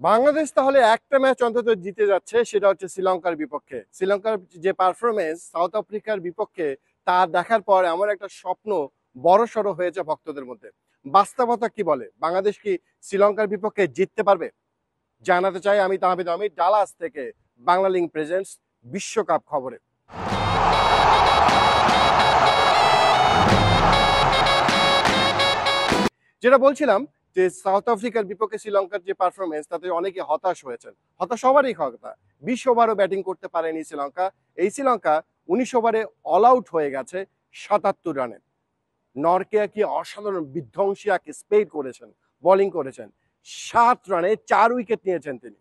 বাংলাদেশ তাহলে একটা ম্যাচ অন্তত জিতে যাচ্ছে, সেটা হচ্ছে শ্রীলঙ্কার বিপক্ষে। শ্রীলঙ্কার যে পারফরমেন্স সাউথ আফ্রিকার বিপক্ষে, তা দেখার পর এমন একটা স্বপ্ন বড়সড় হয়েছে ভক্তদের মধ্যে। বাস্তবতা কি বলে? বাংলাদেশ কি শ্রীলঙ্কার বিপক্ষে জিততে পারবে? জানাতে চাই আমি তাহমিদ আমির, ডালাস থেকে বাংলা লিংক প্রেজেন্টস বিশ্বকাপ খবরে। যেটা বলছিলাম যে সাউথ আফ্রিকার বিপক্ষে শ্রীলঙ্কার যে পারফরমেন্স, তাতে অনেকে হতাশ হয়েছেন। হতাশ হবারই কথা। 20 ওভারও ব্যাটিং করতে পারেনি শ্রীলঙ্কা। এই শ্রীলঙ্কা 19 ওভারে অল আউট হয়ে গেছে 77 রানে। নরকেয়া কি অসাধারণ বিধ্বংসী এক স্পেড করেছেন, বোলিং করেছেন। 7 রানে 4 উইকেট নিয়েছেন তিনি।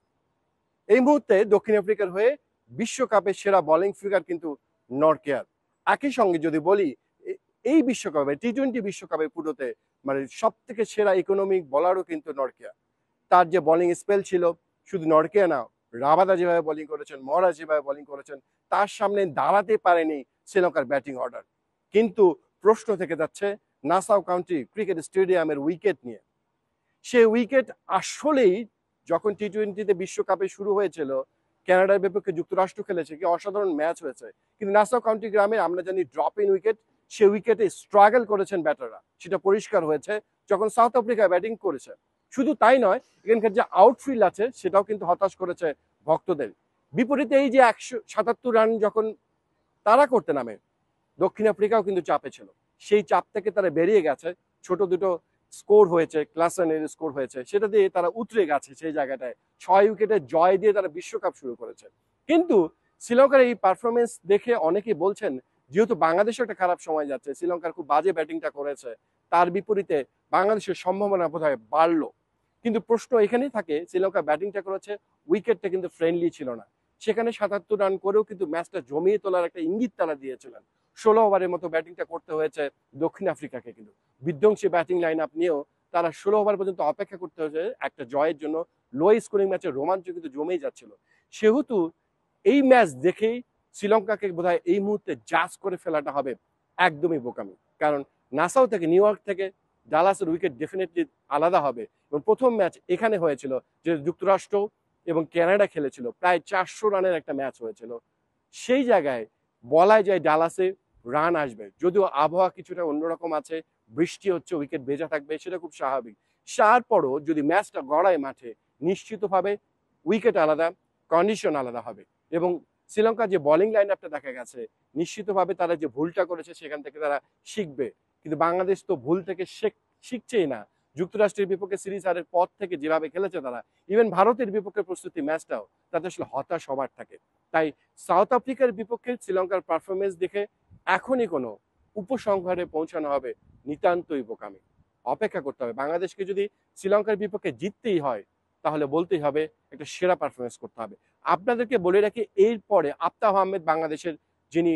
এই মুহূর্তে দক্ষিণ আফ্রিকার হয়ে বিশ্বকাপের সেরা বোলিং ফিগার কিন্তু নরকেয়ার। একই সঙ্গে যদি বলি, এই বিশ্বকাপে টি-20 বিশ্বকাপের পুরোতে মানে সব থেকে সেরা ইকোনমিক বলারও কিন্তু নরকেয়া। তার যে বোলিং স্পেল ছিল, শুধু নরকেয়া না, রাবাদা যেভাবে বোলিং করেছেন, মহারাজ যেভাবে বোলিং করেছেন, তার সামনে দাঁড়াতে পারেনি শ্রীলঙ্কার ব্যাটিং অর্ডার। কিন্তু প্রশ্ন থেকে যাচ্ছে নাসাউ কাউন্টি ক্রিকেট স্টেডিয়ামের উইকেট নিয়ে। সে উইকেট আসলেই যখন টি-20-তে বিশ্বকাপে শুরু হয়েছিল, কানাডার বিপক্ষে যুক্তরাষ্ট্র খেলেছে, কি অসাধারণ ম্যাচ হয়েছে। কিন্তু নাসাউ কাউন্টি গ্রামে আমরা জানি ড্রপ ইন উইকেট, সে উইকেটে স্ট্রাগল করেছেন ব্যাটাররা, সেটা পরিষ্কার হয়েছে যখন সাউথ আফ্রিকা ব্যাটিং করেছে। শুধু তাই নয়, এখানকার যে আউটফিল্ড আছে সেটাও কিন্তু হতাশ করেছে ভক্তদের। বিপরীতে এই যে 177 রান যখন তারা করতে নামে, দক্ষিণ আফ্রিকাও কিন্তু চাপে ছিল। সেই চাপ থেকে তারা বেরিয়ে গেছে। ছোট দুটো স্কোর হয়েছে, ক্লাসেনের স্কোর হয়েছে, সেটা দিয়ে তারা উতরে গেছে সেই জায়গাটায়। 6 উইকেটে জয় দিয়ে তারা বিশ্বকাপ শুরু করেছে। কিন্তু শ্রীলঙ্কার এই পারফরমেন্স দেখে অনেকেই বলছেন, যেহেতু বাংলাদেশও একটা খারাপ সময় যাচ্ছে, শ্রীলঙ্কার খুব বাজে ব্যাটিংটা করেছে, তার বিপরীতে বাংলাদেশের সম্ভাবনা বোধহয় বাড়লো। কিন্তু প্রশ্ন এখানেই থাকে, শ্রীলঙ্কা ব্যাটিংটা করেছে, উইকেটটা কিন্তু ফ্রেন্ডলি ছিল না। সেখানে 77 রান করেও কিন্তু ম্যাচটা জমিয়ে তোলার একটা ইঙ্গিত তারা দিয়েছিলেন। 16 ওভারের মতো ব্যাটিংটা করতে হয়েছে দক্ষিণ আফ্রিকাকে, কিন্তু বিধ্বংসী ব্যাটিং লাইন আপ নিয়েও তারা 16 ওভার পর্যন্ত অপেক্ষা করতে হয়েছে একটা জয়ের জন্য। লো স্কোরিং ম্যাচের রোমাঞ্চ কিন্তু জমেই যাচ্ছিল। সেহেতু এই ম্যাচ দেখেই শ্রীলঙ্কাকে বোধহয় এই মুহূর্তে জাজ করে ফেলাটা হবে একদমই বোকামি। কারণ নাসাউ থেকে, নিউ ইয়র্ক থেকে ডালাসের উইকেট ডেফিনেটলি আলাদা হবে। এবং প্রথম ম্যাচ এখানে হয়েছিল, যে যুক্তরাষ্ট্র এবং কানাডা খেলেছিল, প্রায় 400 রানের একটা ম্যাচ হয়েছিল। সেই জায়গায় বলাই যায় ডালাসে রান আসবে, যদিও আবহাওয়া কিছুটা অন্যরকম আছে, বৃষ্টি হচ্ছে, উইকেট ভেজা থাকবে, সেটা খুব স্বাভাবিক। তারপরও যদি ম্যাচটা গড়ায় মাঠে, নিশ্চিতভাবে উইকেট আলাদা, কন্ডিশন আলাদা হবে। এবং শ্রীলঙ্কার যে বোলিং লাইন আপটা দেখা গেছে, নিশ্চিতভাবে তারা যে ভুলটা করেছে সেখান থেকে তারা শিখবে। কিন্তু বাংলাদেশ তো ভুল থেকে শিখছেই না। যুক্তরাষ্ট্রের বিপক্ষে সিরিজ হারের পর থেকে যেভাবে খেলেছে তারা, ইভেন ভারতের বিপক্ষে প্রস্তুতি ম্যাচটাও, তাতে আসলে হতাশ হবার থাকে। তাই সাউথ আফ্রিকার বিপক্ষে শ্রীলঙ্কার পারফরমেন্স দেখে এখনই কোনো উপসংহারে পৌঁছানো হবে নিতান্তই বোকামি। অপেক্ষা করতে হবে। বাংলাদেশকে যদি শ্রীলঙ্কার বিপক্ষে জিততেই হয়, তাহলে বলতেই হবে একটা সেরা পারফরমেন্স করতে হবে। আপনাদেরকে বলে রাখি, এরপরে আফতাব আহমেদ, বাংলাদেশের যিনি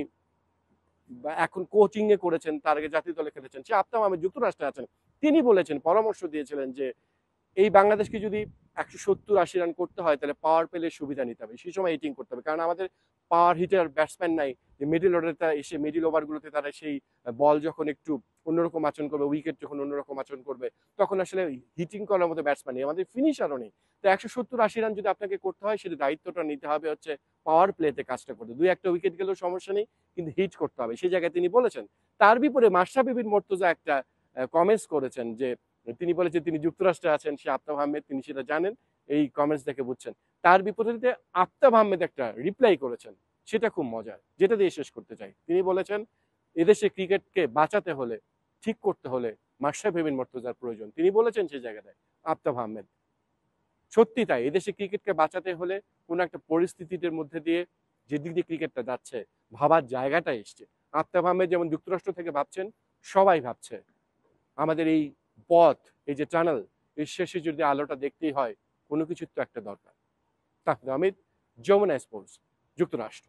এখন কোচিং এ করেছেন, তার আগে জাতীয় দলে খেলেছেন, সে আফতাব আহমেদ যুক্তরাষ্ট্রে আছেন। তিনি বলেছেন, পরামর্শ দিয়েছিলেন যে এই বাংলাদেশকে যদি 170-80 রান করতে হয়, তাহলে পাওয়ার প্লে সুবিধা নিতে হবে, সেই সময় হিটিং করতে হবে। কারণ আমাদের পাওয়ার হিটার ব্যাটসম্যান নাই, যে মিডিল অর্ডারে এসে মিডিল ওভারগুলোতে তারা সেই বল যখন একটু অন্যরকম আচরণ করবে, উইকেট যখন অন্যরকম আচরণ করবে, তখন আসলে হিটিং করার মতো ব্যাটসম্যান নেই, আমাদের ফিনিশারও নেই। তো 170-80 রান যদি আপনাকে করতে হয়, সেটা দায়িত্বটা নিতে হবে হচ্ছে পাওয়ার প্লেতে কাজটা করতে। 2-1টা উইকেট গেলেও সমস্যা নেই, কিন্তু হিট করতে হবে, সেই জায়গায় তিনি বলেছেন। তার বিপরীতে মাশরাফি বিন মুর্তজা একটা কমেন্টস করেছেন, যে তিনি বলেছেন তিনি যুক্তরাষ্ট্রে আছেন, সে আফতাব আহমেদ, তিনি সেটা জানেন, এই কমেন্টস দেখে বুঝছেন। তার বিপরীতে আফতাব আহমেদ একটা রিপ্লাই করেছেন, সেটা খুব মজার, যেটা দিয়ে শেষ করতে চাই। তিনি বলেছেন, এদেশে ক্রিকেটকে বাঁচাতে হলে, ঠিক করতে হলে মাশরাফি বিন মুর্তজার প্রয়োজন। তিনি বলেছেন সেই জায়গাটায় আফতাব আহমেদ। সত্যি তাই, এদেশে ক্রিকেটকে বাঁচাতে হলে কোন একটা পরিস্থিতির মধ্যে দিয়ে যেদিক দিয়ে ক্রিকেটটা যাচ্ছে, ভাবার জায়গাটা এসছে। আফতাব আহমেদ যেমন যুক্তরাষ্ট্র থেকে ভাবছেন, সবাই ভাবছে আমাদের এই পথ, এই যে টানেল, এর শেষে যদি আলোটা দেখতেই হয়, কোনো কিছুর তো একটা দরকার। তাহমিদ, যমুনা স্পোর্টস, যুক্তরাষ্ট্র।